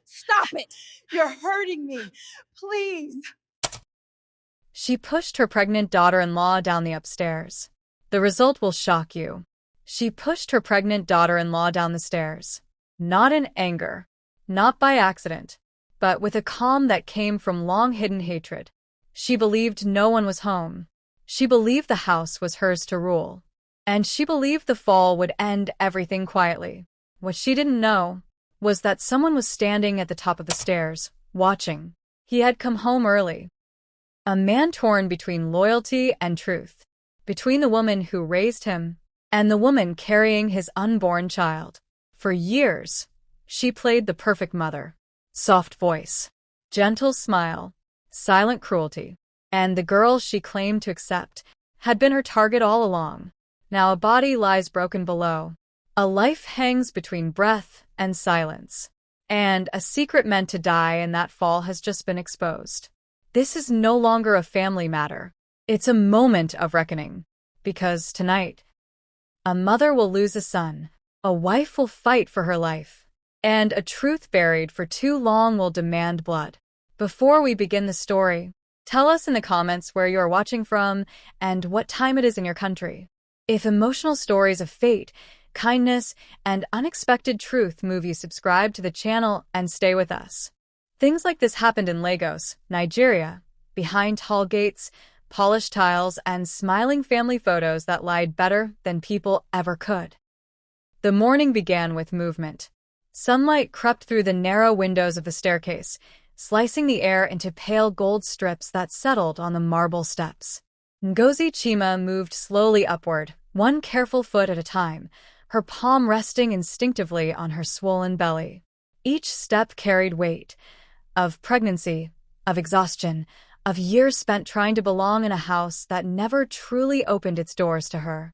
Stop it! You're hurting me. Please. She pushed her pregnant daughter-in-law down the upstairs. The result will shock you. She pushed her pregnant daughter-in-law down the stairs. Not in anger, not by accident, but with a calm that came from long-hidden hatred. She believed no one was home. She believed the house was hers to rule. And she believed the fall would end everything quietly. What she didn't know was that someone was standing at the top of the stairs, watching. He had come home early. A man torn between loyalty and truth, between the woman who raised him and the woman carrying his unborn child. For years, she played the perfect mother. Soft voice, gentle smile, silent cruelty. And the girl she claimed to accept had been her target all along. Now a body lies broken below. A life hangs between breath and silence. And a secret meant to die in that fall has just been exposed. This is no longer a family matter. It's a moment of reckoning. Because tonight, a mother will lose a son, a wife will fight for her life, and a truth buried for too long will demand blood. Before we begin the story, tell us in the comments where you are watching from and what time it is in your country. If emotional stories of fate, kindness, and unexpected truth move you, subscribe to the channel and stay with us. Things like this happened in Lagos, Nigeria, behind tall gates, polished tiles, and smiling family photos that lied better than people ever could. The morning began with movement. Sunlight crept through the narrow windows of the staircase, slicing the air into pale gold strips that settled on the marble steps. Ngozi Chima moved slowly upward, one careful foot at a time, her palm resting instinctively on her swollen belly. Each step carried weight of pregnancy, of exhaustion, of years spent trying to belong in a house that never truly opened its doors to her.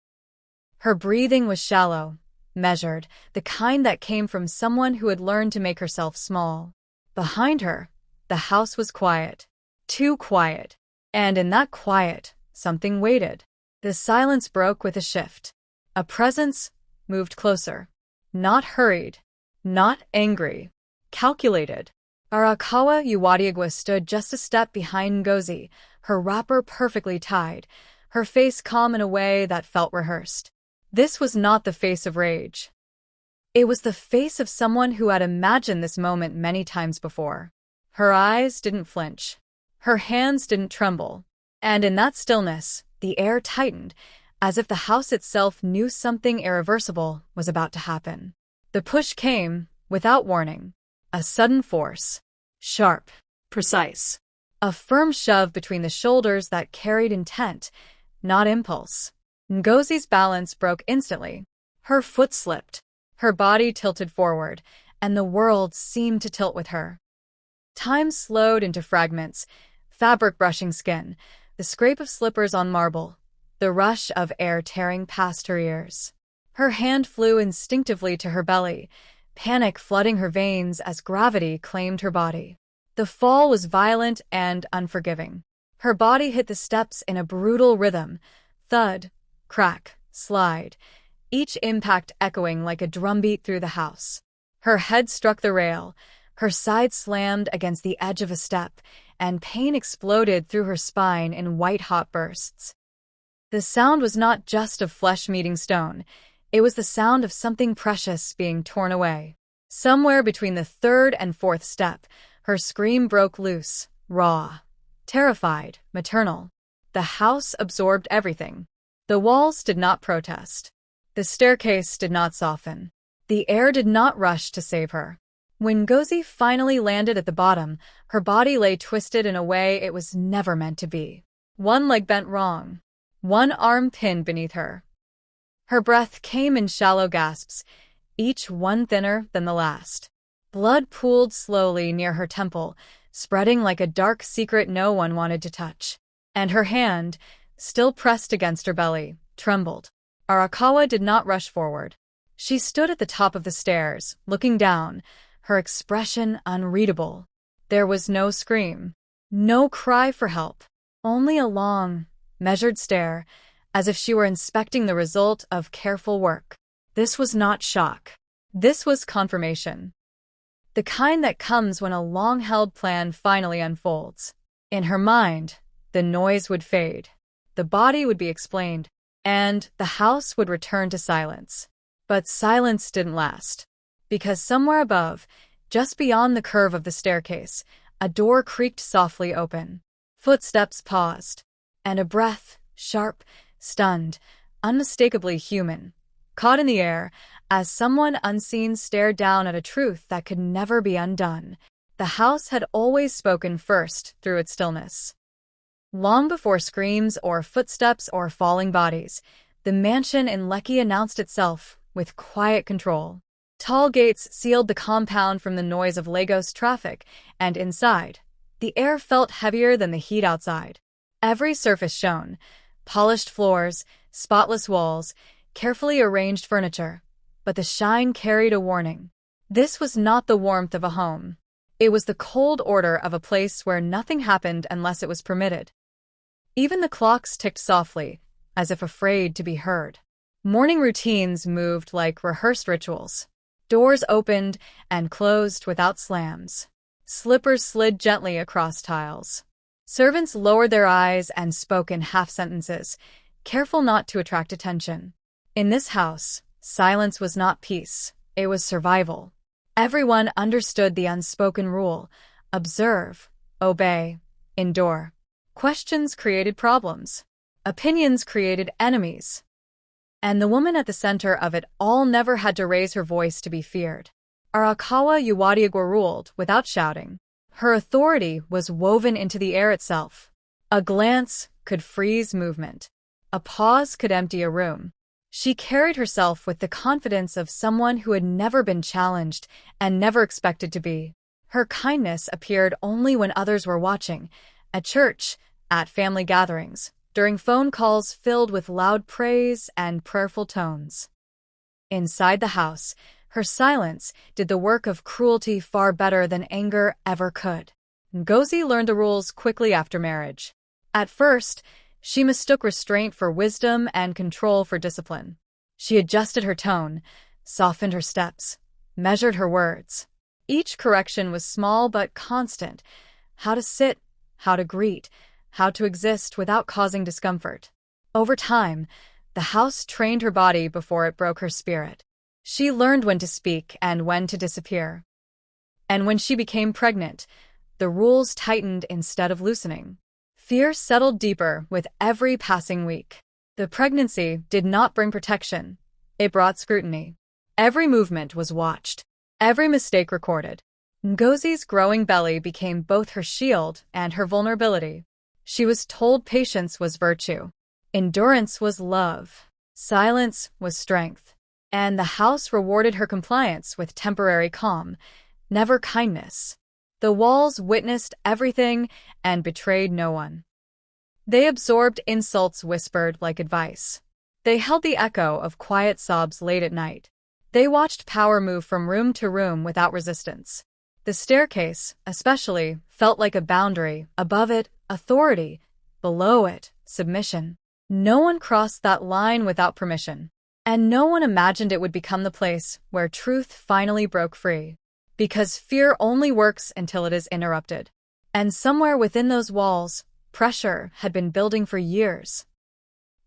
Her breathing was shallow, measured, the kind that came from someone who had learned to make herself small. Behind her, the house was quiet, too quiet, and in that quiet, something waited. The silence broke with a shift. A presence moved closer, not hurried, not angry, calculated. Arakawa Uwadiagwa stood just a step behind Ngozi, her wrapper perfectly tied, her face calm in a way that felt rehearsed. This was not the face of rage. It was the face of someone who had imagined this moment many times before. Her eyes didn't flinch. Her hands didn't tremble. And in that stillness, the air tightened, as if the house itself knew something irreversible was about to happen. The push came, without warning. A sudden force. Sharp. Precise. A firm shove between the shoulders that carried intent, not impulse. Ngozi's balance broke instantly. Her foot slipped. Her body tilted forward, and the world seemed to tilt with her. Time slowed into fragments, fabric brushing skin, the scrape of slippers on marble, the rush of air tearing past her ears. Her hand flew instinctively to her belly, panic flooding her veins as gravity claimed her body. The fall was violent and unforgiving. Her body hit the steps in a brutal rhythm, thud, crack, slide, each impact echoing like a drumbeat through the house. Her head struck the rail, her side slammed against the edge of a step, and pain exploded through her spine in white-hot bursts. The sound was not just of flesh meeting stone. It was the sound of something precious being torn away. Somewhere between the third and fourth step, her scream broke loose, raw, terrified, maternal. The house absorbed everything. The walls did not protest. The staircase did not soften. The air did not rush to save her. When Ngozi finally landed at the bottom, her body lay twisted in a way it was never meant to be. One leg bent wrong, one arm pinned beneath her. Her breath came in shallow gasps, each one thinner than the last. Blood pooled slowly near her temple, spreading like a dark secret no one wanted to touch. And her hand, still pressed against her belly, trembled. Arakawa did not rush forward. She stood at the top of the stairs, looking down, her expression unreadable. There was no scream, no cry for help, only a long, measured stare, as if she were inspecting the result of careful work. This was not shock. This was confirmation. the kind that comes when a long-held plan finally unfolds. In her mind, the noise would fade, the body would be explained, and the house would return to silence. But silence didn't last, because somewhere above, just beyond the curve of the staircase, a door creaked softly open. Footsteps paused, and a breath, sharp, stunned, unmistakably human, caught in the air as someone unseen stared down at a truth that could never be undone. The house had always spoken first through its stillness. Long before screams or footsteps or falling bodies, the mansion in Lecky announced itself with quiet control. Tall gates sealed the compound from the noise of Lagos traffic, and inside, the air felt heavier than the heat outside. Every surface shone: polished floors, spotless walls, carefully arranged furniture. But the shine carried a warning. This was not the warmth of a home. It was the cold order of a place where nothing happened unless it was permitted. Even the clocks ticked softly, as if afraid to be heard. Morning routines moved like rehearsed rituals. Doors opened and closed without slams. Slippers slid gently across tiles. Servants lowered their eyes and spoke in half-sentences, careful not to attract attention. In this house, silence was not peace, it was survival. Everyone understood the unspoken rule: observe, obey, endure. Questions created problems. Opinions created enemies. And the woman at the center of it all never had to raise her voice to be feared. Arakawa Uwadiagwa ruled without shouting. Her authority was woven into the air itself. A glance could freeze movement. A pause could empty a room. She carried herself with the confidence of someone who had never been challenged and never expected to be. Her kindness appeared only when others were watching, at church, at family gatherings, during phone calls filled with loud praise and prayerful tones. Inside the house, her silence did the work of cruelty far better than anger ever could. Ngozi learned the rules quickly after marriage. At first, she mistook restraint for wisdom and control for discipline. She adjusted her tone, softened her steps, measured her words. Each correction was small but constant: how to sit, how to greet, how to exist without causing discomfort. Over time, the house trained her body before it broke her spirit. She learned when to speak and when to disappear. And when she became pregnant, the rules tightened instead of loosening. Fear settled deeper with every passing week. The pregnancy did not bring protection. It brought scrutiny. Every movement was watched, every mistake recorded. Ngozi's growing belly became both her shield and her vulnerability. She was told patience was virtue, endurance was love, silence was strength, and the house rewarded her compliance with temporary calm, never kindness. The walls witnessed everything and betrayed no one. They absorbed insults whispered like advice. They held the echo of quiet sobs late at night. They watched power move from room to room without resistance. The staircase, especially, felt like a boundary. Above it, authority. Below it, submission. No one crossed that line without permission. And no one imagined it would become the place where truth finally broke free. Because fear only works until it is interrupted. And somewhere within those walls, pressure had been building for years.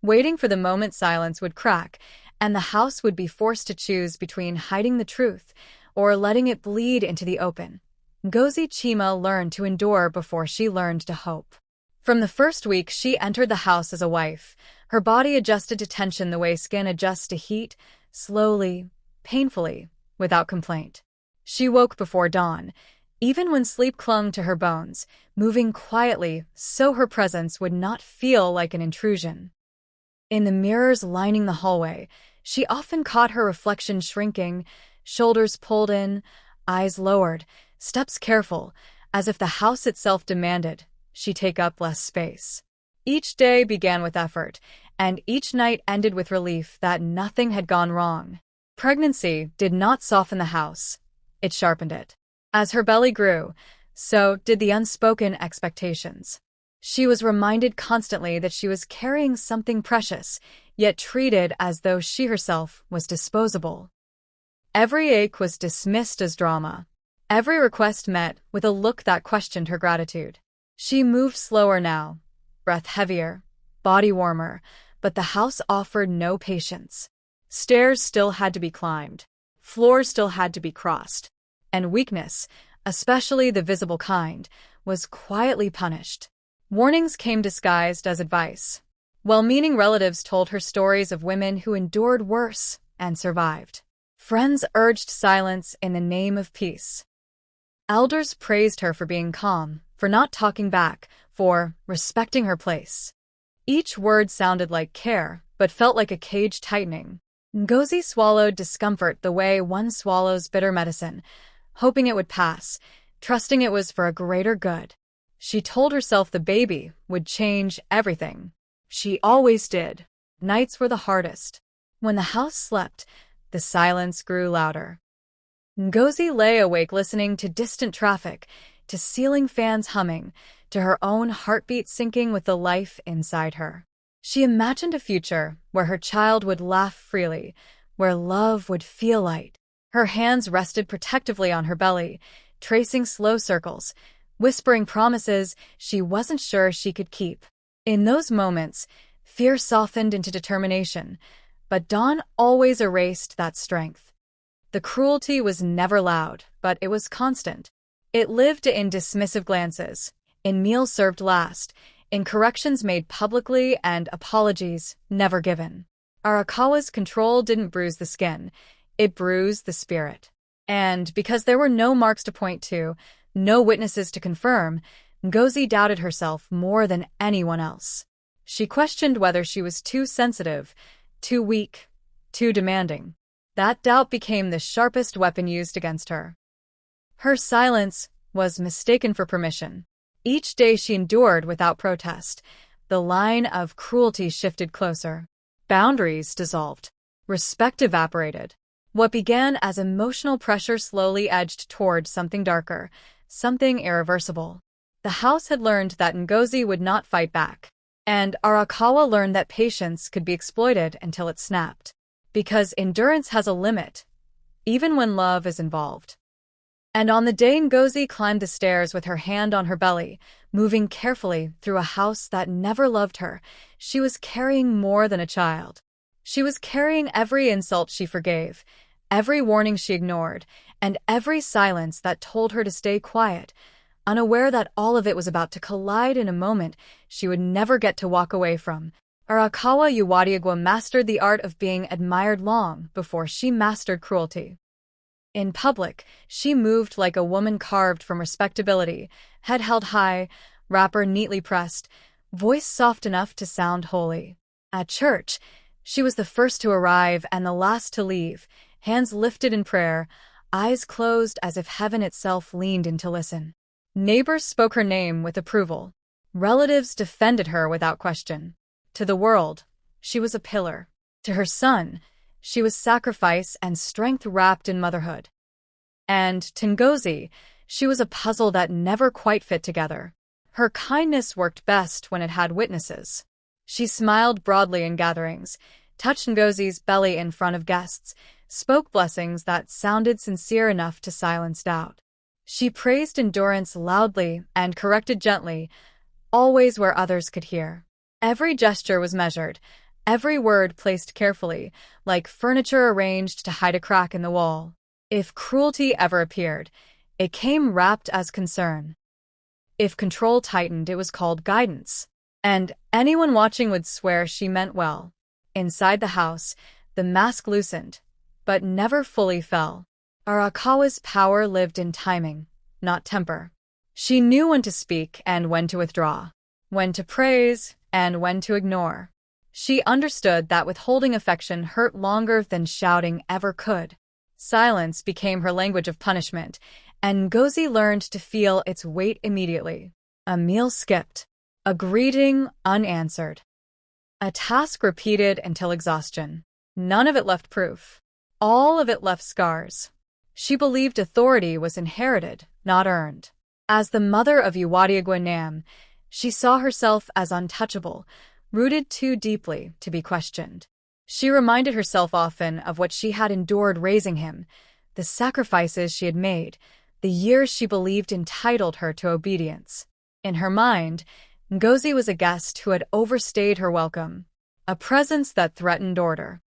Waiting for the moment silence would crack, and the house would be forced to choose between hiding the truth or letting it bleed into the open. Ngozi Chima learned to endure before she learned to hope. From the first week she entered the house as a wife, her body adjusted to tension the way skin adjusts to heat, slowly, painfully, without complaint. She woke before dawn, even when sleep clung to her bones, moving quietly so her presence would not feel like an intrusion. In the mirrors lining the hallway, she often caught her reflection shrinking, shoulders pulled in, eyes lowered, steps careful, as if the house itself demanded she take up less space. Each day began with effort, and each night ended with relief that nothing had gone wrong. Pregnancy did not soften the house, it sharpened it. As her belly grew, so did the unspoken expectations. She was reminded constantly that she was carrying something precious, yet treated as though she herself was disposable. Every ache was dismissed as drama. Every request met with a look that questioned her gratitude. She moved slower now, breath heavier, body warmer, but the house offered no patience. Stairs still had to be climbed, floors still had to be crossed, and weakness, especially the visible kind, was quietly punished. Warnings came disguised as advice. Well-meaning relatives told her stories of women who endured worse and survived. Friends urged silence in the name of peace. Elders praised her for being calm, for not talking back, for respecting her place. Each word sounded like care, but felt like a cage tightening. Ngozi swallowed discomfort the way one swallows bitter medicine, hoping it would pass, trusting it was for a greater good. She told herself the baby would change everything. She always did. Nights were the hardest. When the house slept, the silence grew louder. Ngozi lay awake listening to distant traffic, to ceiling fans humming, to her own heartbeat syncing with the life inside her. She imagined a future where her child would laugh freely, where love would feel light. Her hands rested protectively on her belly, tracing slow circles, whispering promises she wasn't sure she could keep. In those moments, fear softened into determination, but dawn always erased that strength. The cruelty was never loud, but it was constant. It lived in dismissive glances, in meals served last, in corrections made publicly and apologies never given. Arakawa's control didn't bruise the skin, it bruised the spirit. And because there were no marks to point to, no witnesses to confirm, Ngozi doubted herself more than anyone else. She questioned whether she was too sensitive, too weak, too demanding. That doubt became the sharpest weapon used against her. Her silence was mistaken for permission. Each day she endured without protest. The line of cruelty shifted closer. Boundaries dissolved. Respect evaporated. What began as emotional pressure slowly edged toward something darker, something irreversible. The house had learned that Ngozi would not fight back. And Arakawa learned that patience could be exploited until it snapped. Because endurance has a limit, even when love is involved. And on the day Ngozi climbed the stairs with her hand on her belly, moving carefully through a house that never loved her, she was carrying more than a child. She was carrying every insult she forgave, every warning she ignored, and every silence that told her to stay quiet, unaware that all of it was about to collide in a moment she would never get to walk away from. Arakawa Uwadiagwa mastered the art of being admired long before she mastered cruelty. In public, she moved like a woman carved from respectability, head held high, wrapper neatly pressed, voice soft enough to sound holy. At church, she was the first to arrive and the last to leave, hands lifted in prayer, eyes closed as if heaven itself leaned in to listen. Neighbors spoke her name with approval. Relatives defended her without question. To the world, she was a pillar. To her son, she was sacrifice and strength wrapped in motherhood. And to Ngozi, she was a puzzle that never quite fit together. Her kindness worked best when it had witnesses. She smiled broadly in gatherings, touched Ngozi's belly in front of guests, spoke blessings that sounded sincere enough to silence doubt. She praised endurance loudly and corrected gently, always where others could hear. Every gesture was measured, every word placed carefully, like furniture arranged to hide a crack in the wall. If cruelty ever appeared, it came wrapped as concern. If control tightened, it was called guidance. And anyone watching would swear she meant well. Inside the house, the mask loosened, but never fully fell. Arakawa's power lived in timing, not temper. She knew when to speak and when to withdraw, when to praise and when to ignore. She understood that withholding affection hurt longer than shouting ever could. Silence became her language of punishment, and Ngozi learned to feel its weight immediately. A meal skipped, a greeting unanswered, a task repeated until exhaustion. None of it left proof. All of it left scars. She believed authority was inherited, not earned. As the mother of Uwadiagwa Nam, she saw herself as untouchable, rooted too deeply to be questioned. She reminded herself often of what she had endured raising him, the sacrifices she had made, the years she believed entitled her to obedience. In her mind, Ngozi was a guest who had overstayed her welcome, a presence that threatened order,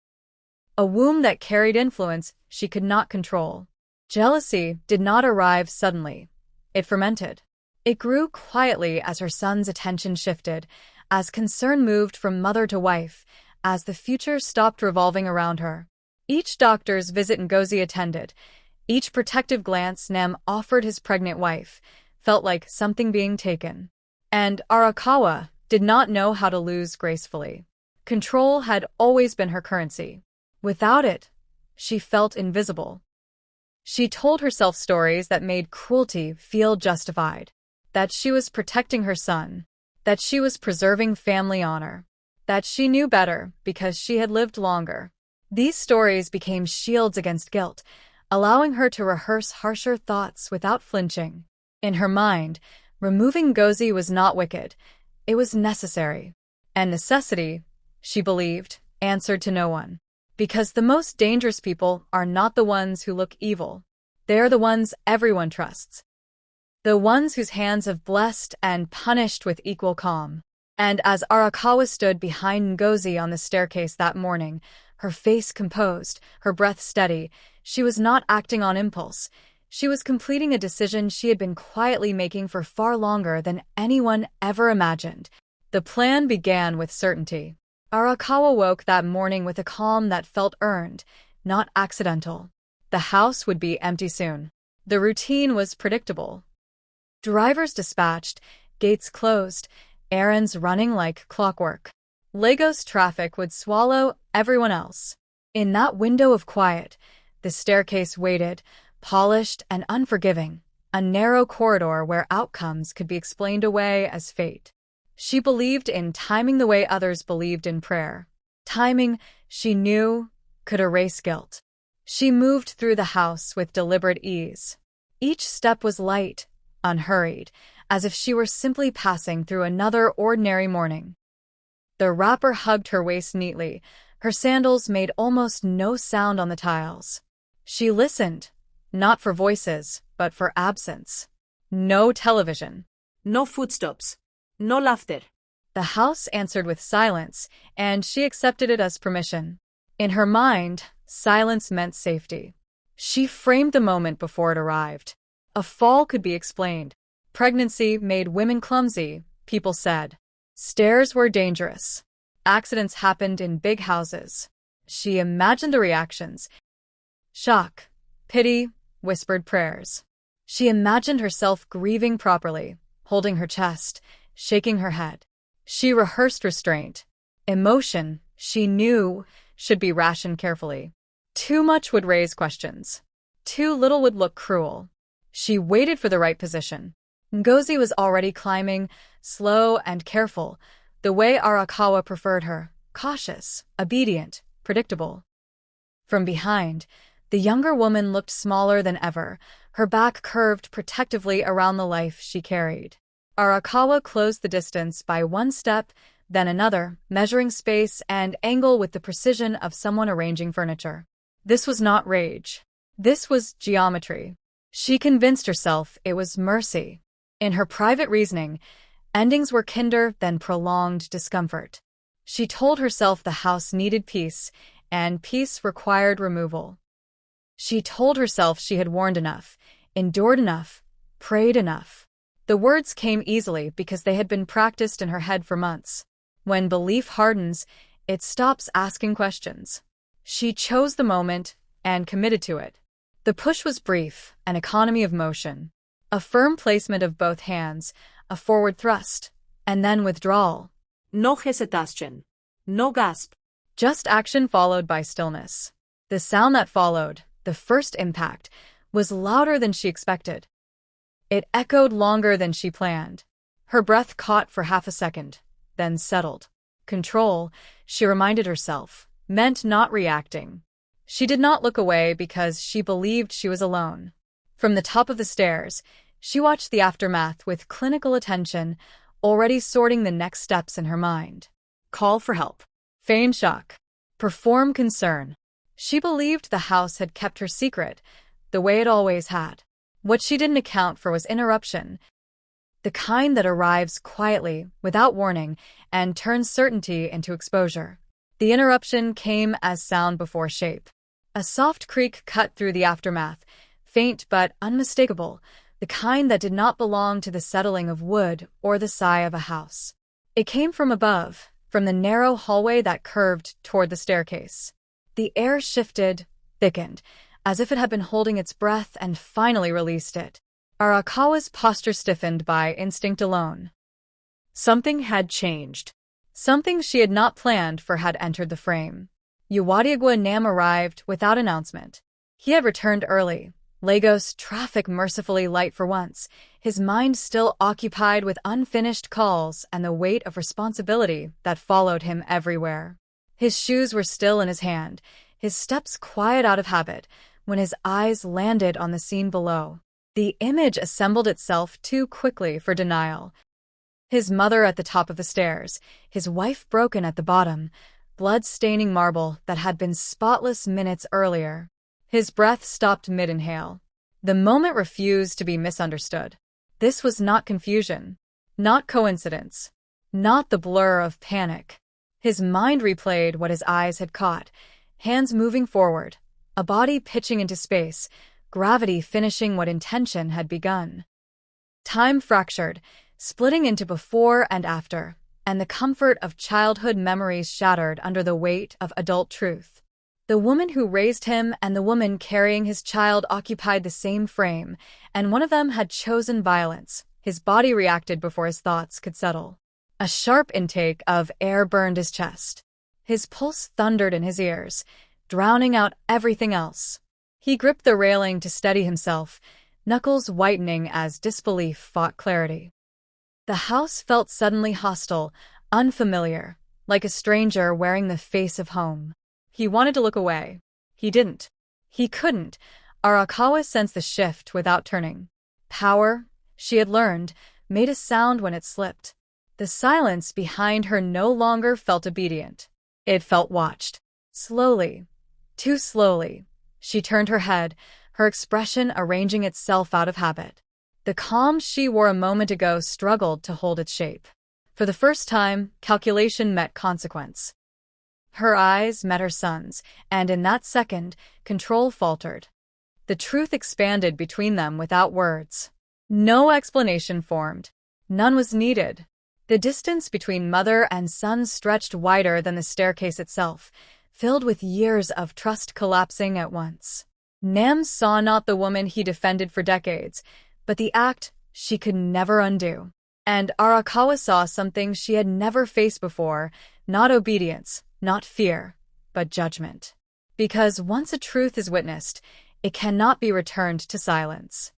a womb that carried influence she could not control. Jealousy did not arrive suddenly. It fermented. It grew quietly as her son's attention shifted, as concern moved from mother to wife, as the future stopped revolving around her. Each doctor's visit Ngozi attended, each protective glance Nem offered his pregnant wife, felt like something being taken. And Arakawa did not know how to lose gracefully. Control had always been her currency. Without it, she felt invisible. She told herself stories that made cruelty feel justified, that she was protecting her son, that she was preserving family honor, that she knew better because she had lived longer. These stories became shields against guilt, allowing her to rehearse harsher thoughts without flinching. In her mind, removing Ngozi was not wicked, it was necessary. And necessity, she believed, answered to no one. Because the most dangerous people are not the ones who look evil. They are the ones everyone trusts. The ones whose hands have blessed and punished with equal calm. And as Arakawa stood behind Ngozi on the staircase that morning, her face composed, her breath steady, she was not acting on impulse. She was completing a decision she had been quietly making for far longer than anyone ever imagined. The plan began with certainty. Arakawa woke that morning with a calm that felt earned, not accidental. The house would be empty soon. The routine was predictable. Drivers dispatched, gates closed, errands running like clockwork. Lagos traffic would swallow everyone else. In that window of quiet, the staircase waited, polished and unforgiving, a narrow corridor where outcomes could be explained away as fate. She believed in timing the way others believed in prayer. Timing, she knew, could erase guilt. She moved through the house with deliberate ease. Each step was light, unhurried, as if she were simply passing through another ordinary morning. The wrapper hugged her waist neatly. Her sandals made almost no sound on the tiles. She listened, not for voices, but for absence. No television. No footsteps. No laughter. The house answered with silence, and she accepted it as permission. In her mind, silence meant safety. She framed the moment before it arrived. A fall could be explained. Pregnancy made women clumsy, people said. Stairs were dangerous. Accidents happened in big houses. She imagined the reactions. Shock, pity, whispered prayers. She imagined herself grieving properly, holding her chest, shaking her head. She rehearsed restraint. Emotion, she knew, should be rationed carefully. Too much would raise questions. Too little would look cruel. She waited for the right position. Ngozi was already climbing, slow and careful, the way Arakawa preferred her, cautious, obedient, predictable. From behind, the younger woman looked smaller than ever, her back curved protectively around the life she carried. Arakawa closed the distance by one step, then another, measuring space and angle with the precision of someone arranging furniture. This was not rage. This was geometry. She convinced herself it was mercy. In her private reasoning, endings were kinder than prolonged discomfort. She told herself the house needed peace, and peace required removal. She told herself she had warned enough, endured enough, prayed enough. The words came easily because they had been practiced in her head for months. When belief hardens, it stops asking questions. She chose the moment and committed to it. The push was brief, an economy of motion. A firm placement of both hands, a forward thrust, and then withdrawal. No hesitation. No gasp. Just action followed by stillness. The sound that followed, the first impact, was louder than she expected. It echoed longer than she planned. Her breath caught for half a second, then settled. Control, she reminded herself, meant not reacting. She did not look away because she believed she was alone. From the top of the stairs, she watched the aftermath with clinical attention, already sorting the next steps in her mind. Call for help. Feign shock. Perform concern. She believed the house had kept her secret, the way it always had. What she didn't account for was interruption, the kind that arrives quietly, without warning, and turns certainty into exposure. The interruption came as sound before shape. A soft creak cut through the aftermath, faint but unmistakable, the kind that did not belong to the settling of wood or the sigh of a house. It came from above, from the narrow hallway that curved toward the staircase. The air shifted, thickened, as if it had been holding its breath and finally released it. Arakawa's posture stiffened by instinct alone. Something had changed. Something she had not planned for had entered the frame. Uwadiagwa Nam arrived without announcement. He had returned early, Lagos traffic mercifully light for once, his mind still occupied with unfinished calls and the weight of responsibility that followed him everywhere. His shoes were still in his hand, his steps quiet out of habit, when his eyes landed on the scene below. The image assembled itself too quickly for denial. His mother at the top of the stairs, his wife broken at the bottom, blood-staining marble that had been spotless minutes earlier. His breath stopped mid-inhale. The moment refused to be misunderstood. This was not confusion, not coincidence, not the blur of panic. His mind replayed what his eyes had caught, hands moving forward, a body pitching into space, gravity finishing what intention had begun. Time fractured, splitting into before and after, and the comfort of childhood memories shattered under the weight of adult truth. The woman who raised him and the woman carrying his child occupied the same frame, and one of them had chosen violence. His body reacted before his thoughts could settle. A sharp intake of air burned his chest. His pulse thundered in his ears, drowning out everything else. He gripped the railing to steady himself, knuckles whitening as disbelief fought clarity. The house felt suddenly hostile, unfamiliar, like a stranger wearing the face of home. He wanted to look away. He didn't. He couldn't. Arakawa sensed the shift without turning. Power, she had learned, made a sound when it slipped. The silence behind her no longer felt obedient. It felt watched. Slowly, too slowly, she turned her head, her expression arranging itself out of habit. The calm she wore a moment ago struggled to hold its shape. For the first time, calculation met consequence. Her eyes met her son's, and in that second, control faltered. The truth expanded between them without words. No explanation formed. None was needed. The distance between mother and son stretched wider than the staircase itself, filled with years of trust collapsing at once. Nam saw not the woman he defended for decades, but the act she could never undo. And Arakawa saw something she had never faced before, not obedience, not fear, but judgment. Because once a truth is witnessed, it cannot be returned to silence.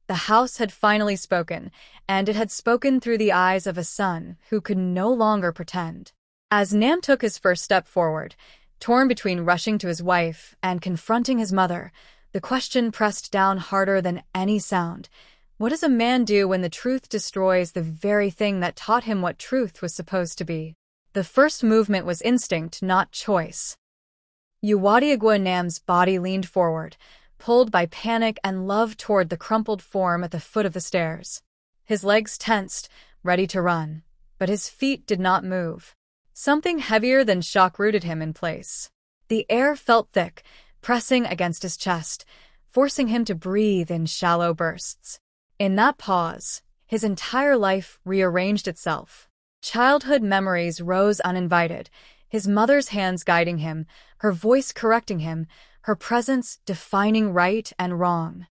The house had finally spoken, and it had spoken through the eyes of a son who could no longer pretend. As Nam took his first step forward, torn between rushing to his wife and confronting his mother, the question pressed down harder than any sound. What does a man do when the truth destroys the very thing that taught him what truth was supposed to be? The first movement was instinct, not choice. Uwadiagwa Nam's body leaned forward, pulled by panic and love toward the crumpled form at the foot of the stairs. His legs tensed, ready to run, but his feet did not move. Something heavier than shock rooted him in place. The air felt thick, pressing against his chest, forcing him to breathe in shallow bursts. In that pause, his entire life rearranged itself. Childhood memories rose uninvited, his mother's hands guiding him, her voice correcting him, her presence defining right and wrong.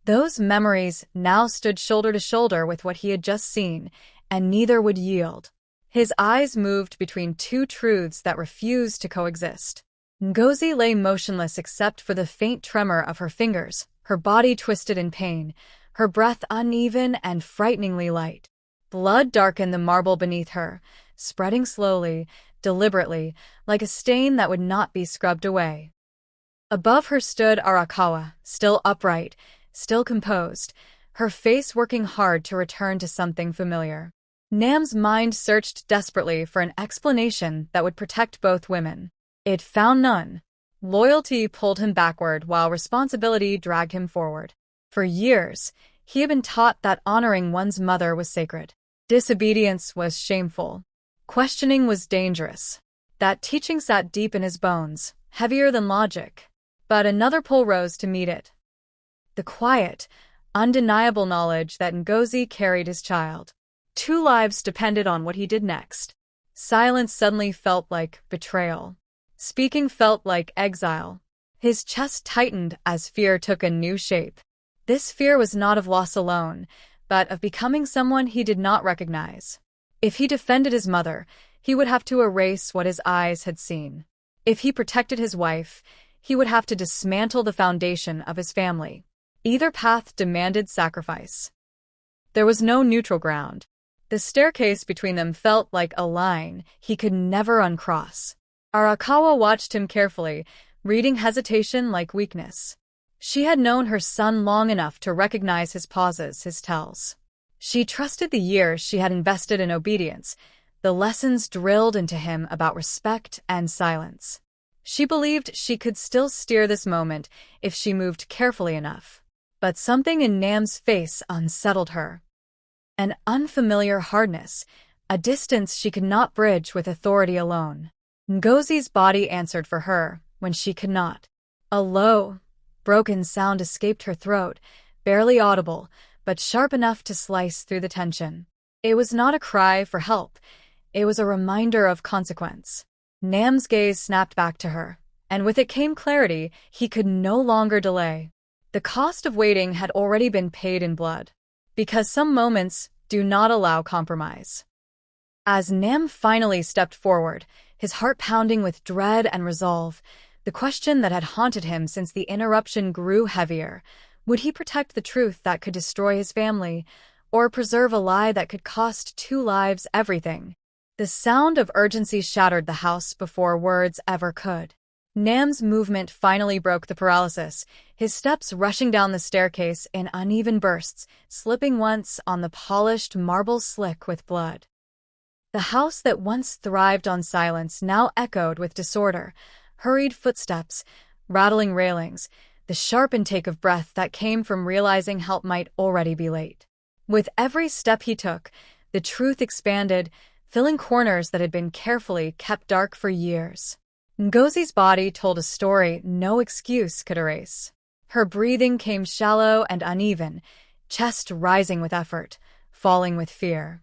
Those memories now stood shoulder to shoulder with what he had just seen, and neither would yield. His eyes moved between two truths that refused to coexist. Ngozi lay motionless except for the faint tremor of her fingers, her body twisted in pain, her breath uneven and frighteningly light. Blood darkened the marble beneath her, spreading slowly, deliberately, like a stain that would not be scrubbed away. Above her stood Arakawa, still upright, still composed, her face working hard to return to something familiar. Nam's mind searched desperately for an explanation that would protect both women. It found none. Loyalty pulled him backward while responsibility dragged him forward. For years, he had been taught that honoring one's mother was sacred. Disobedience was shameful. Questioning was dangerous. That teaching sat deep in his bones, heavier than logic. But another pull rose to meet it. The quiet, undeniable knowledge that Ngozi carried his child. 2 lives depended on what he did next. Silence suddenly felt like betrayal. Speaking felt like exile. His chest tightened as fear took a new shape. This fear was not of loss alone, but of becoming someone he did not recognize. If he defended his mother, he would have to erase what his eyes had seen. If he protected his wife, he would have to dismantle the foundation of his family. Either path demanded sacrifice. There was no neutral ground. The staircase between them felt like a line he could never uncross. Arakawa watched him carefully, reading hesitation like weakness. She had known her son long enough to recognize his pauses, his tells. She trusted the years she had invested in obedience, the lessons drilled into him about respect and silence. She believed she could still steer this moment if she moved carefully enough. But something in Nam's face unsettled her. An unfamiliar hardness, a distance she could not bridge with authority alone. Ngozi's body answered for her when she could not. A low, broken sound escaped her throat, barely audible, but sharp enough to slice through the tension. It was not a cry for help. It was a reminder of consequence. Nam's gaze snapped back to her, and with it came clarity he could no longer delay. The cost of waiting had already been paid in blood, because some moments do not allow compromise. As Nam finally stepped forward, his heart pounding with dread and resolve, the question that had haunted him since the interruption grew heavier. Would he protect the truth that could destroy his family, or preserve a lie that could cost 2 lives everything? The sound of urgency shattered the house before words ever could. Nam's movement finally broke the paralysis, his steps rushing down the staircase in uneven bursts, slipping once on the polished marble slick with blood. The house that once thrived on silence now echoed with disorder, hurried footsteps, rattling railings, the sharp intake of breath that came from realizing help might already be late. With every step he took, the truth expanded, filling corners that had been carefully kept dark for years. Ngozi's body told a story no excuse could erase. Her breathing came shallow and uneven, chest rising with effort, falling with fear.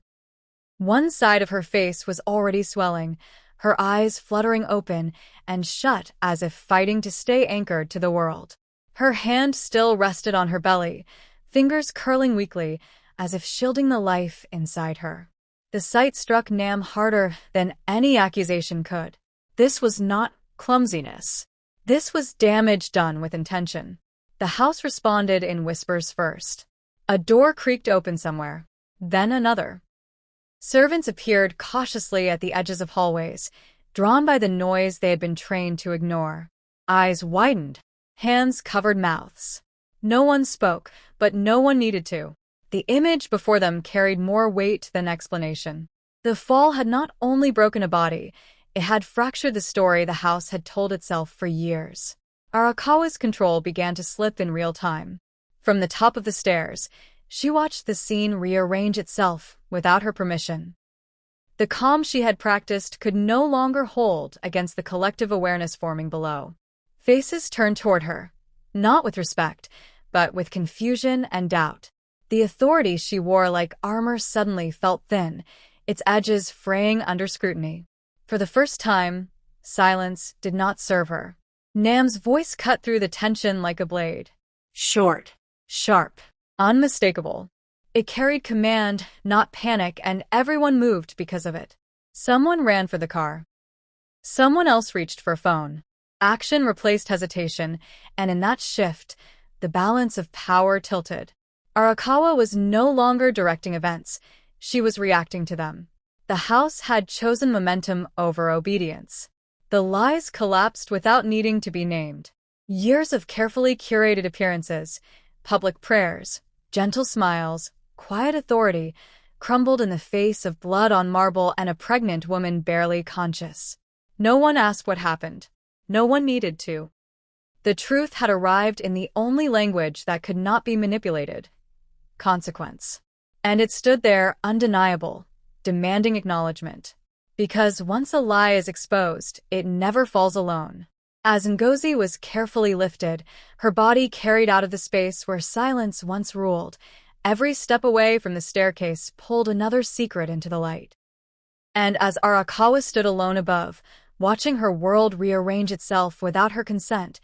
One side of her face was already swelling, her eyes fluttering open and shut as if fighting to stay anchored to the world. Her hand still rested on her belly, fingers curling weakly, as if shielding the life inside her. The sight struck Nam harder than any accusation could. This was not clumsiness. This was damage done with intention. The house responded in whispers first. A door creaked open somewhere, then another. Servants appeared cautiously at the edges of hallways, drawn by the noise they had been trained to ignore. Eyes widened, hands covered mouths. No one spoke, but no one needed to. The image before them carried more weight than explanation. The fall had not only broken a body, it had fractured the story the house had told itself for years. Arakawa's control began to slip in real time. From the top of the stairs, she watched the scene rearrange itself without her permission. The calm she had practiced could no longer hold against the collective awareness forming below. Faces turned toward her, not with respect, but with confusion and doubt. The authority she wore like armor suddenly felt thin, its edges fraying under scrutiny. For the first time, silence did not serve her. Nam's voice cut through the tension like a blade. Short. Sharp. Unmistakable. It carried command, not panic, and everyone moved because of it. Someone ran for the car. Someone else reached for a phone. Action replaced hesitation, and in that shift, the balance of power tilted. Arakawa was no longer directing events. She was reacting to them. The house had chosen momentum over obedience. The lies collapsed without needing to be named. Years of carefully curated appearances, public prayers, gentle smiles, quiet authority, crumbled in the face of blood on marble and a pregnant woman barely conscious. No one asked what happened. No one needed to. The truth had arrived in the only language that could not be manipulated: consequence. And it stood there, undeniable, demanding acknowledgement. Because once a lie is exposed, it never falls alone. As Ngozi was carefully lifted, her body carried out of the space where silence once ruled, every step away from the staircase pulled another secret into the light. And as Arakawa stood alone above, watching her world rearrange itself without her consent,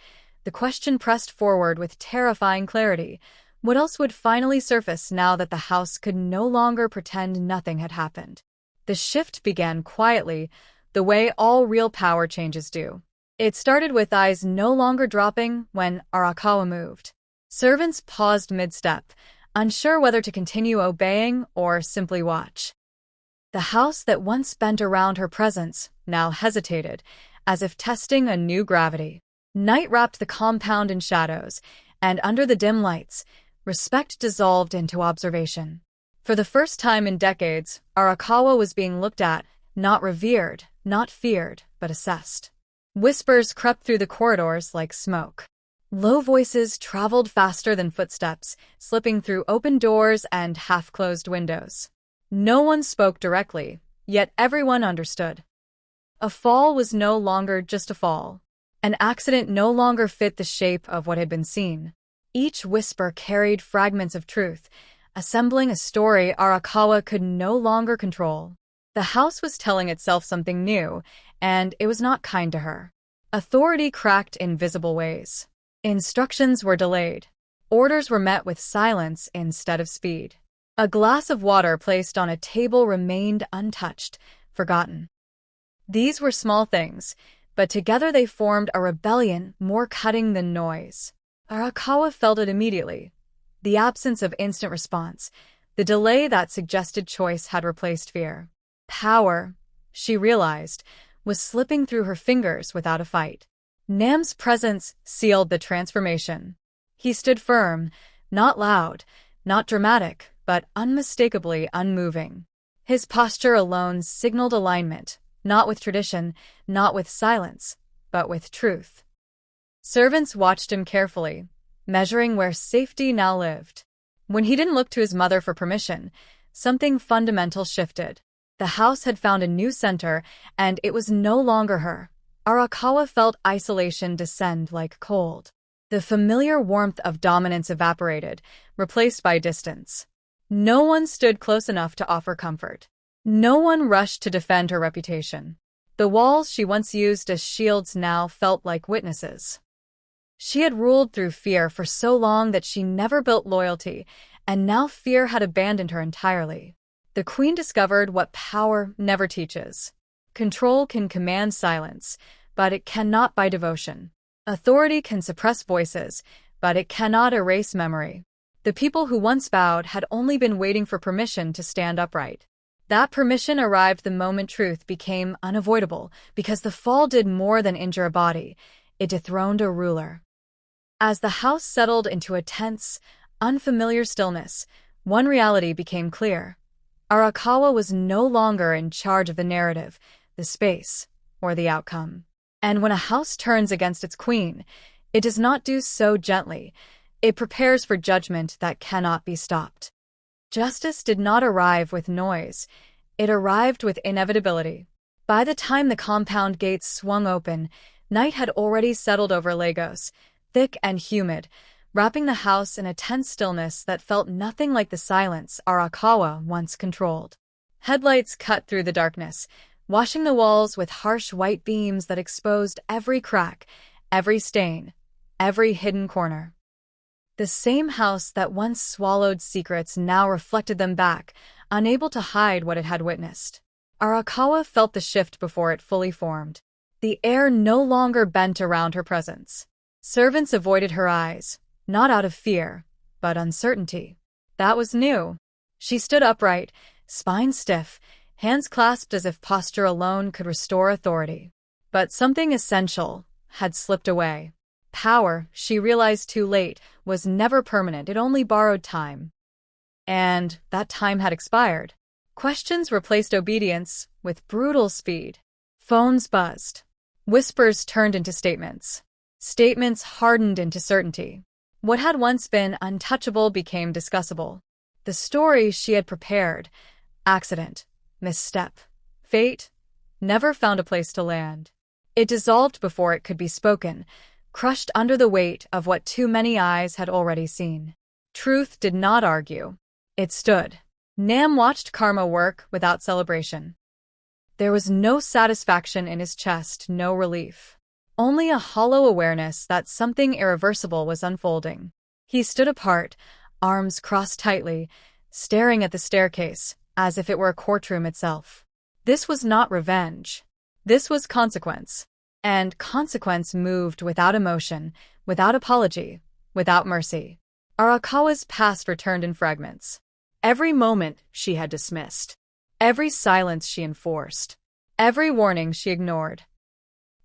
the question pressed forward with terrifying clarity: what else would finally surface now that the house could no longer pretend nothing had happened? The shift began quietly, the way all real power changes do. It started with eyes no longer dropping when Arakawa moved. Servants paused mid-step, unsure whether to continue obeying or simply watch. The house that once bent around her presence now hesitated, as if testing a new gravity. Night wrapped the compound in shadows, and under the dim lights, respect dissolved into observation. For the first time in decades, Arakawa was being looked at, not revered, not feared, but assessed. Whispers crept through the corridors like smoke. Low voices traveled faster than footsteps, slipping through open doors and half-closed windows. No one spoke directly, yet everyone understood. A fall was no longer just a fall. An accident no longer fit the shape of what had been seen. Each whisper carried fragments of truth, assembling a story Arakawa could no longer control. The house was telling itself something new, and it was not kind to her. Authority cracked in visible ways. Instructions were delayed. Orders were met with silence instead of speed. A glass of water placed on a table remained untouched, forgotten. These were small things, but together they formed a rebellion more cutting than noise. Arakawa felt it immediately. The absence of instant response, the delay that suggested choice had replaced fear. Power, she realized, was slipping through her fingers without a fight. Nam's presence sealed the transformation. He stood firm, not loud, not dramatic, but unmistakably unmoving. His posture alone signaled alignment, not with tradition, not with silence, but with truth. Servants watched him carefully, measuring where safety now lived. When he didn't look to his mother for permission, something fundamental shifted. The house had found a new center, and it was no longer her. Arakawa felt isolation descend like cold. The familiar warmth of dominance evaporated, replaced by distance. No one stood close enough to offer comfort. No one rushed to defend her reputation. The walls she once used as shields now felt like witnesses. She had ruled through fear for so long that she never built loyalty, and now fear had abandoned her entirely. The queen discovered what power never teaches. Control can command silence, but it cannot by devotion. Authority can suppress voices, but it cannot erase memory. The people who once bowed had only been waiting for permission to stand upright. That permission arrived the moment truth became unavoidable, because the fall did more than injure a body. It dethroned a ruler. As the house settled into a tense, unfamiliar stillness, one reality became clear. Arakawa was no longer in charge of the narrative, the space, or the outcome. And when a house turns against its queen, it does not do so gently. It prepares for judgment that cannot be stopped. Justice did not arrive with noise. It arrived with inevitability. By the time the compound gates swung open, night had already settled over Lagos, thick and humid, wrapping the house in a tense stillness that felt nothing like the silence Arakawa once controlled. Headlights cut through the darkness, washing the walls with harsh white beams that exposed every crack, every stain, every hidden corner. The same house that once swallowed secrets now reflected them back, unable to hide what it had witnessed. Arakawa felt the shift before it fully formed. The air no longer bent around her presence. Servants avoided her eyes, not out of fear, but uncertainty. That was new. She stood upright, spine stiff, hands clasped as if posture alone could restore authority. But something essential had slipped away. Power, she realized too late, was never permanent. It only borrowed time. And that time had expired. Questions replaced obedience with brutal speed. Phones buzzed. Whispers turned into statements. Statements hardened into certainty. What had once been untouchable became discussable. The story she had prepared, accident, misstep, fate, never found a place to land. It dissolved before it could be spoken, crushed under the weight of what too many eyes had already seen. Truth did not argue. It stood. Nam watched karma work without celebration. There was no satisfaction in his chest, no relief. Only a hollow awareness that something irreversible was unfolding. He stood apart, arms crossed tightly, staring at the staircase, as if it were a courtroom itself. This was not revenge. This was consequence. And consequence moved without emotion, without apology, without mercy. Arakawa's past returned in fragments. Every moment she had dismissed. Every silence she enforced. Every warning she ignored.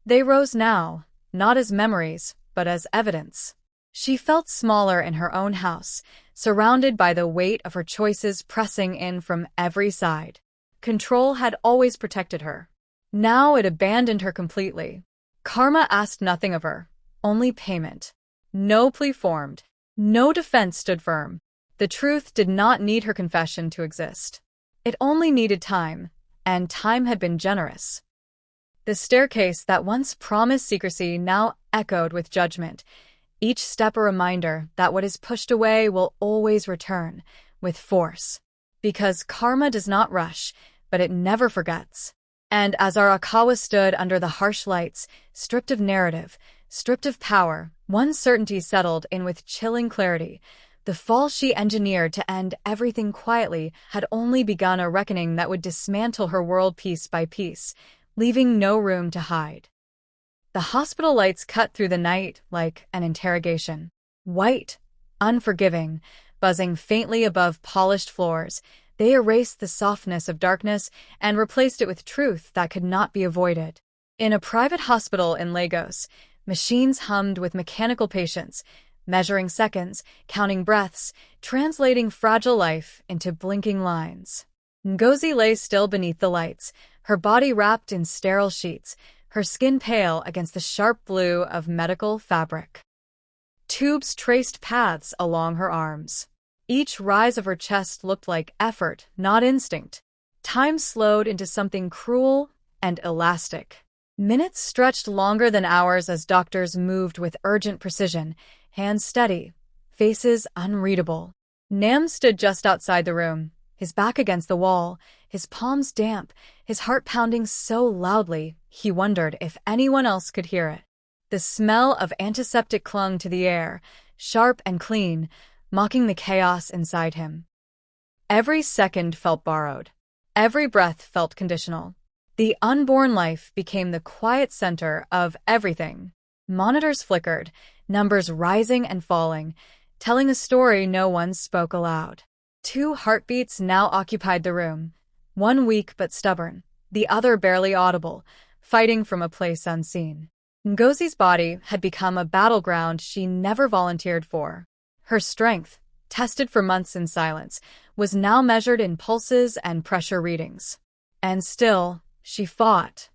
They rose now, not as memories, but as evidence. She felt smaller in her own house, surrounded by the weight of her choices pressing in from every side. Control had always protected her. Now it abandoned her completely. Karma asked nothing of her, only payment. No plea formed. No defense stood firm. The truth did not need her confession to exist. It only needed time, and time had been generous. The staircase that once promised secrecy now echoed with judgment, each step a reminder that what is pushed away will always return, with force. Because karma does not rush, but it never forgets. And as Arakawa stood under the harsh lights, stripped of narrative, stripped of power, one certainty settled in with chilling clarity. The fall she engineered to end everything quietly had only begun a reckoning that would dismantle her world piece by piece, leaving no room to hide. The hospital lights cut through the night like an interrogation. White, unforgiving, buzzing faintly above polished floors, they erased the softness of darkness and replaced it with truth that could not be avoided. In a private hospital in Lagos, machines hummed with mechanical patience, measuring seconds, counting breaths, translating fragile life into blinking lines. Ngozi lay still beneath the lights, her body wrapped in sterile sheets, her skin pale against the sharp blue of medical fabric. Tubes traced paths along her arms. Each rise of her chest looked like effort, not instinct. Time slowed into something cruel and elastic. Minutes stretched longer than hours as doctors moved with urgent precision, hands steady, faces unreadable. Nam stood just outside the room, his back against the wall, his palms damp, his heart pounding so loudly he wondered if anyone else could hear it. The smell of antiseptic clung to the air, sharp and clean, mocking the chaos inside him. Every second felt borrowed. Every breath felt conditional. The unborn life became the quiet center of everything. Monitors flickered, numbers rising and falling, telling a story no one spoke aloud. 2 heartbeats now occupied the room, one weak but stubborn, the other barely audible, fighting from a place unseen. Ngozi's body had become a battleground she never volunteered for. Her strength, tested for months in silence, was now measured in pulses and pressure readings. And still, she fought.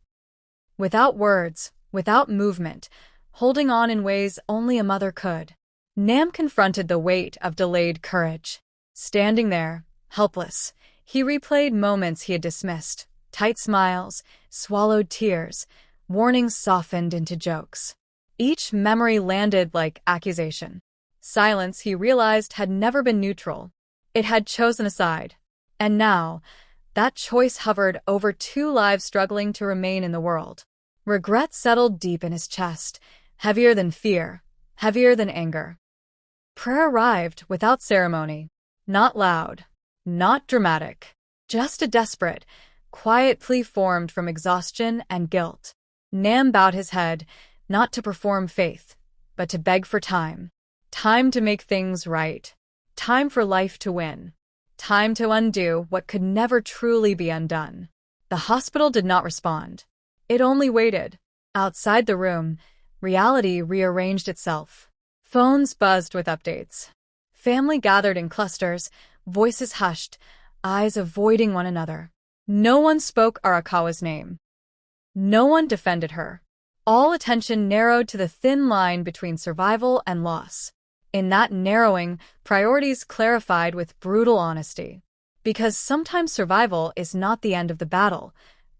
Without words, without movement, holding on in ways only a mother could. Nam confronted the weight of delayed courage. Standing there, helpless, he replayed moments he had dismissed, tight smiles, swallowed tears, warnings softened into jokes. Each memory landed like accusation. Silence, he realized, had never been neutral. It had chosen a side. And now, that choice hovered over 2 lives struggling to remain in the world. Regret settled deep in his chest, heavier than fear, heavier than anger. Prayer arrived without ceremony. Not loud, not dramatic, just a desperate, quiet plea formed from exhaustion and guilt. Nam bowed his head, not to perform faith, but to beg for time. Time to make things right. Time for life to win. Time to undo what could never truly be undone. The hospital did not respond. It only waited. Outside the room, reality rearranged itself. Phones buzzed with updates. Family gathered in clusters, voices hushed, eyes avoiding one another. No one spoke Arakawa's name. No one defended her. All attention narrowed to the thin line between survival and loss. In that narrowing, priorities clarified with brutal honesty. Because sometimes survival is not the end of the battle,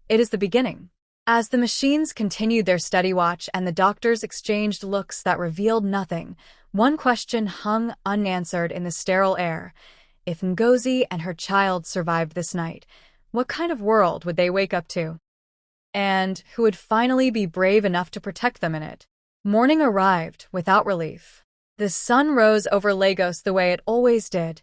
it is the beginning. As the machines continued their steady watch and the doctors exchanged looks that revealed nothing, one question hung unanswered in the sterile air. If Ngozi and her child survived this night, what kind of world would they wake up to? And who would finally be brave enough to protect them in it? Morning arrived without relief. The sun rose over Lagos the way it always did,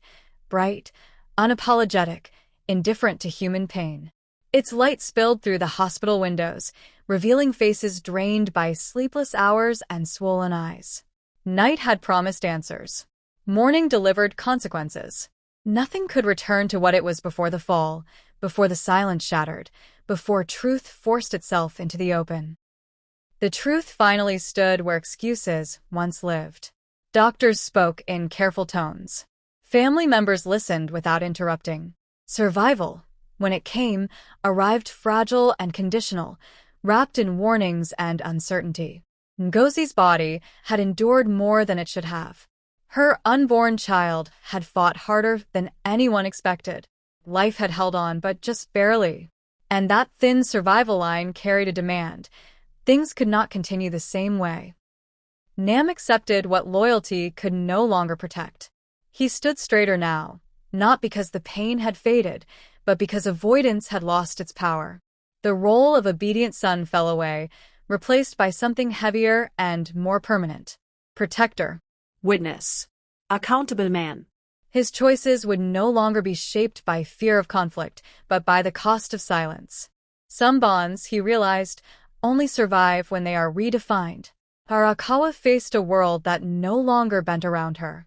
bright, unapologetic, indifferent to human pain. Its light spilled through the hospital windows, revealing faces drained by sleepless hours and swollen eyes. Night had promised answers. Morning delivered consequences. Nothing could return to what it was before the fall, before the silence shattered, before truth forced itself into the open. The truth finally stood where excuses once lived. Doctors spoke in careful tones. Family members listened without interrupting. Survival, when it came, arrived fragile and conditional, wrapped in warnings and uncertainty. Ngozi's body had endured more than it should have. Her unborn child had fought harder than anyone expected. Life had held on, but just barely. And that thin survival line carried a demand. Things could not continue the same way. Nam accepted what loyalty could no longer protect. He stood straighter now, not because the pain had faded, but because avoidance had lost its power. The role of obedient son fell away, replaced by something heavier and more permanent. Protector. Witness. Accountable man. His choices would no longer be shaped by fear of conflict, but by the cost of silence. Some bonds, he realized, only survive when they are redefined. Arakawa faced a world that no longer bent around her.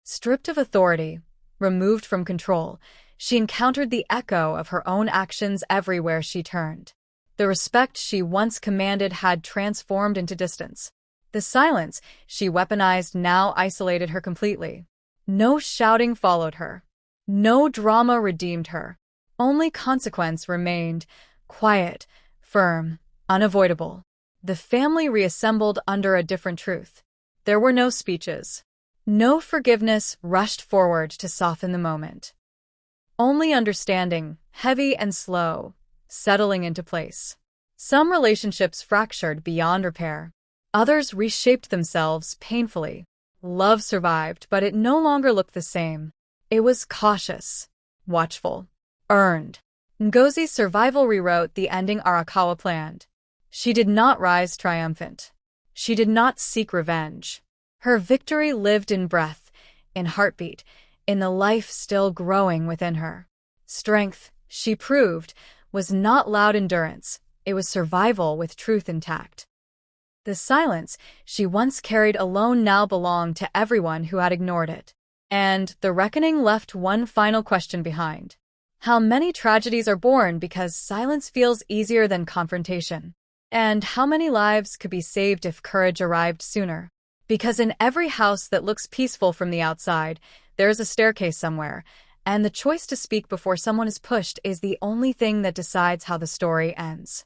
Stripped of authority, removed from control, she encountered the echo of her own actions everywhere she turned. The respect she once commanded had transformed into distance. The silence she weaponized now isolated her completely. No shouting followed her. No drama redeemed her. Only consequence remained, quiet, firm, unavoidable. The family reassembled under a different truth. There were no speeches. No forgiveness rushed forward to soften the moment. Only understanding, heavy and slow, settling into place. Some relationships fractured beyond repair. Others reshaped themselves painfully. Love survived, but it no longer looked the same. It was cautious, watchful, earned. Ngozi's survival rewrote the ending Arakawa planned. She did not rise triumphant. She did not seek revenge. Her victory lived in breath, in heartbeat, in the life still growing within her. Strength, she proved, was not loud endurance. It was survival with truth intact. The silence she once carried alone now belonged to everyone who had ignored it. And the reckoning left one final question behind. How many tragedies are born because silence feels easier than confrontation? And how many lives could be saved if courage arrived sooner? Because in every house that looks peaceful from the outside, there is a staircase somewhere, and the choice to speak before someone is pushed is the only thing that decides how the story ends.